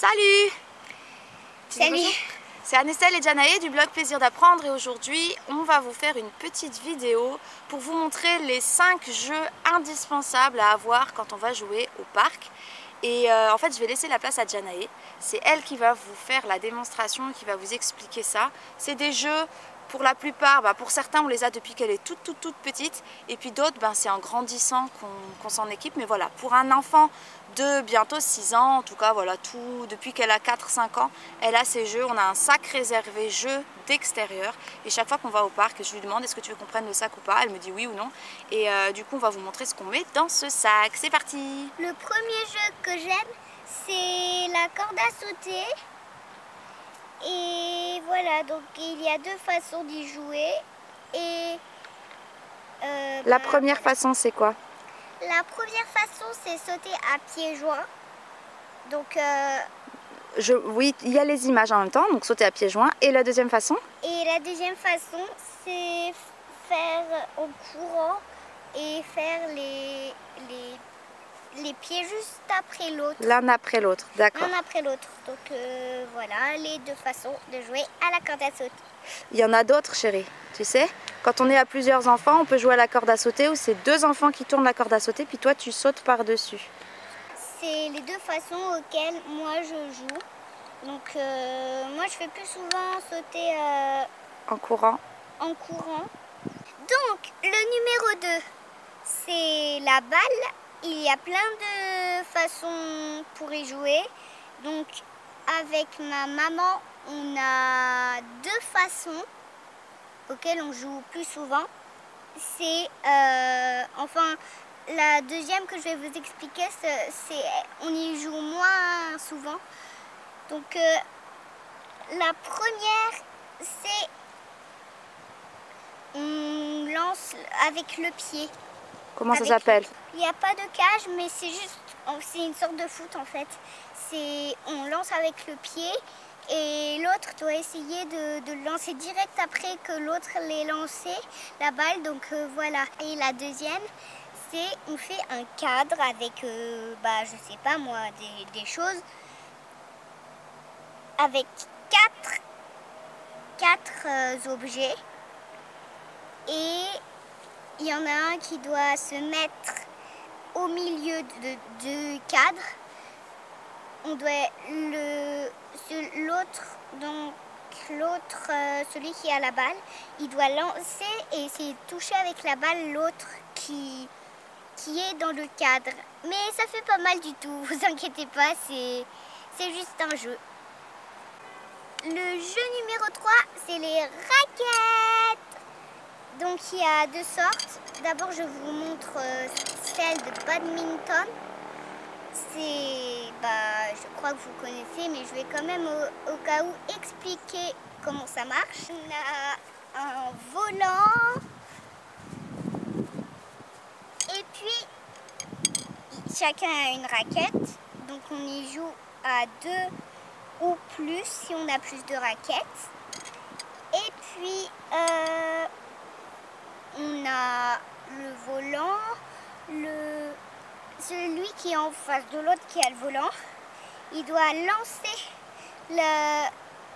Salut! Salut! C'est Anestelle et Janae du blog Plaisir d'apprendre et aujourd'hui on va vous faire une petite vidéo pour vous montrer les 5 jeux indispensables à avoir quand on va jouer au parc. Et en fait je vais laisser la place à Janae, c'est elle qui va vous faire la démonstration, qui va vous expliquer ça. C'est des jeux, pour la plupart, pour certains on les a depuis qu'elle est toute petite et puis d'autres c'est en grandissant qu'on s'en équipe. Mais voilà, pour un enfant de bientôt 6 ans, en tout cas voilà, depuis qu'elle a 4-5 ans, elle a ces jeux. On a un sac réservé jeux d'extérieur et chaque fois qu'on va au parc, je lui demande est-ce que tu veux qu'on prenne le sac ou pas, elle me dit oui ou non et du coup on va vous montrer ce qu'on met dans ce sac. C'est parti! Le premier jeu que j'aime, c'est la corde à sauter. Et voilà, donc il y a deux façons d'y jouer. Et la première façon, c'est quoi? La première façon, c'est sauter à pieds joints. Donc oui, il y a les images en même temps, donc sauter à pieds joints. Et la deuxième façon? Et la deuxième façon, c'est faire en courant et faire les pieds juste après l'autre. L'un après l'autre, d'accord. L'un après l'autre. Donc voilà, les deux façons de jouer à la corde à sauter. Il y en a d'autres, chérie, tu sais. Quand on est à plusieurs enfants, on peut jouer à la corde à sauter où c'est 2 enfants qui tournent la corde à sauter, puis toi tu sautes par-dessus. C'est les deux façons auxquelles moi je joue. Donc moi je fais plus souvent sauter en courant. En courant. Donc le numéro 2, c'est la balle. Il y a plein de façons pour y jouer. Donc avec ma maman, on a 2 façons auxquelles on joue plus souvent. C'est enfin la deuxième que je vais vous expliquer, c'est on y joue moins souvent. Donc la première, c'est on lance avec le pied. Comment ça s'appelle? Il n'y a pas de cage, mais c'est juste, c'est une sorte de foot en fait. On lance avec le pied et l'autre doit essayer de lancer direct après que l'autre l'ait lancé la balle. Donc voilà. Et la deuxième, c'est on fait un cadre avec, je sais pas moi, des choses avec 4 objets. Et il y en a un qui doit se mettre au milieu du cadre. On doit celui qui a la balle, il doit lancer et essayer de toucher avec la balle l'autre qui est dans le cadre. Mais ça fait pas mal du tout, vous inquiétez pas, c'est juste un jeu. Le jeu numéro 3, c'est les raquettes. Donc il y a 2 sortes. D'abord je vous montre celle de badminton. Je crois que vous connaissez, mais je vais quand même au cas où expliquer comment ça marche. On a un volant. Et puis chacun a une raquette. Donc on y joue à 2 ou plus si on a plus de raquettes. Et puis on a le volant, celui qui est en face de l'autre qui a le volant, il doit lancer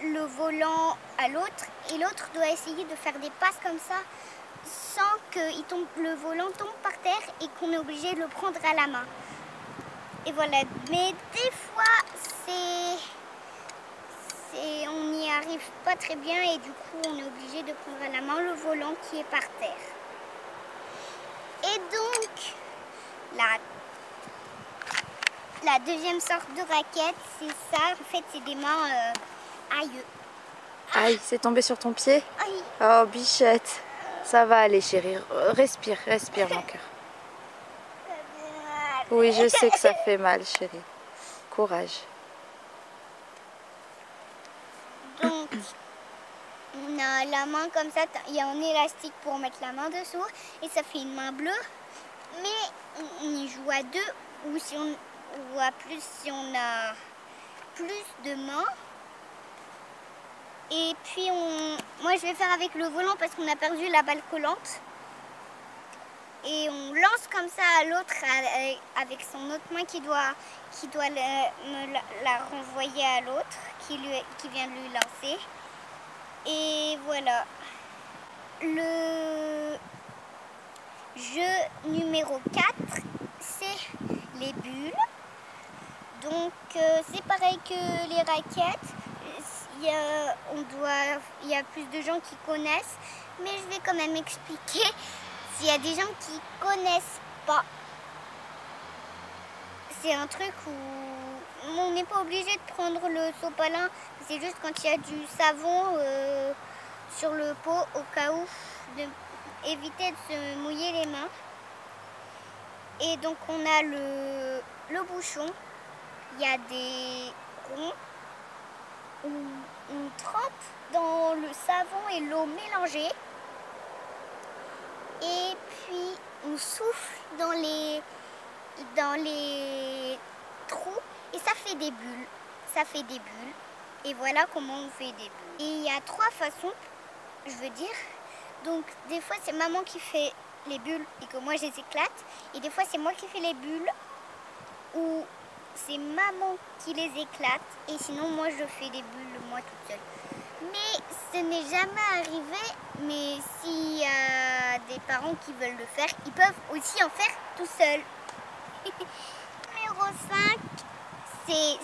le volant à l'autre et l'autre doit essayer de faire des passes comme ça sans que le volant tombe par terre et qu'on est obligé de le prendre à la main. Et voilà, mais des fois on n'y arrive pas très bien et du coup on est obligé de prendre à la main le volant qui est par terre. Et donc la deuxième sorte de raquette, c'est ça. En fait, c'est des mains. Aïe. Aïe, c'est tombé sur ton pied? Aïe. Oh, bichette. Ça va aller, chérie. Respire, mon cœur. Oui, je sais que ça fait mal, chérie. Courage. Donc, on a la main comme ça. Il y a un élastique pour mettre la main dessous. Et ça fait une main bleue. Mais on y joue à 2 ou à plus si on a plus de mains. Et puis moi je vais faire avec le volant parce qu'on a perdu la balle collante. et on lance comme ça à l'autre avec son autre main qui doit la renvoyer à l'autre qui vient de lui lancer. Et voilà. Le jeu numéro 4, c'est les bulles. Donc c'est pareil que les raquettes. Il y a plus de gens qui connaissent, mais je vais quand même expliquer s'il y a des gens qui connaissent pas. C'est un truc où on n'est pas obligé de prendre le sopalin, c'est juste quand il y a du savon sur le pot au cas où, éviter de se mouiller les mains. Et donc on a le bouchon, il y a des ronds où on trempe dans le savon et l'eau mélangée. Et puis on souffle dans les trous et ça fait des bulles. Ça fait des bulles. Et voilà comment on fait des bulles. Et il y a 3 façons, je veux dire. Donc des fois c'est maman qui fait les bulles et que moi je les éclate. Et des fois c'est moi qui fais les bulles ou c'est maman qui les éclate. Et sinon moi je fais des bulles moi toute seule. Mais ce n'est jamais arrivé. Mais s'il y a des parents qui veulent le faire, ils peuvent aussi en faire tout seuls. Numéro 5, c'est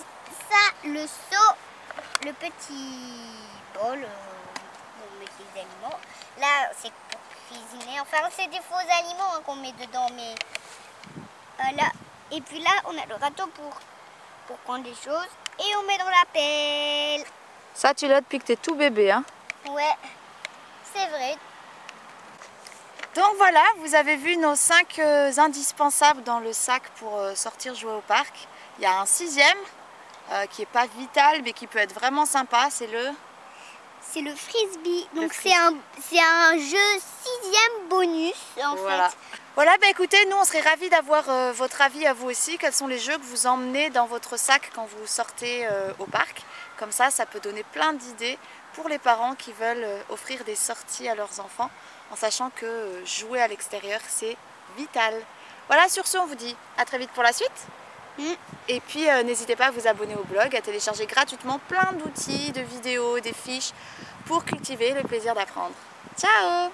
ça, le seau, le petit bol où on met les aliments. Là, c'est pour cuisiner. Enfin, c'est des faux aliments qu'on met dedans, mais voilà. Et puis là, on a le râteau pour prendre des choses et on met dans la pelle. Ça, tu l'as depuis que tu es tout bébé, hein? Ouais, c'est vrai. Donc voilà, vous avez vu nos 5 indispensables dans le sac pour sortir jouer au parc. Il y a un 6e qui n'est pas vital mais qui peut être vraiment sympa, c'est le frisbee. Donc c'est un jeu 6e bonus en fait. Voilà, bah écoutez, nous on serait ravis d'avoir votre avis à vous aussi. Quels sont les jeux que vous emmenez dans votre sac quand vous sortez au parc? Comme ça peut donner plein d'idées pour les parents qui veulent offrir des sorties à leurs enfants, en sachant que jouer à l'extérieur c'est vital. Voilà, sur ce on vous dit à très vite pour la suite. Et puis n'hésitez pas à vous abonner au blog, à télécharger gratuitement plein d'outils, de vidéos, des fiches pour cultiver le plaisir d'apprendre. Ciao!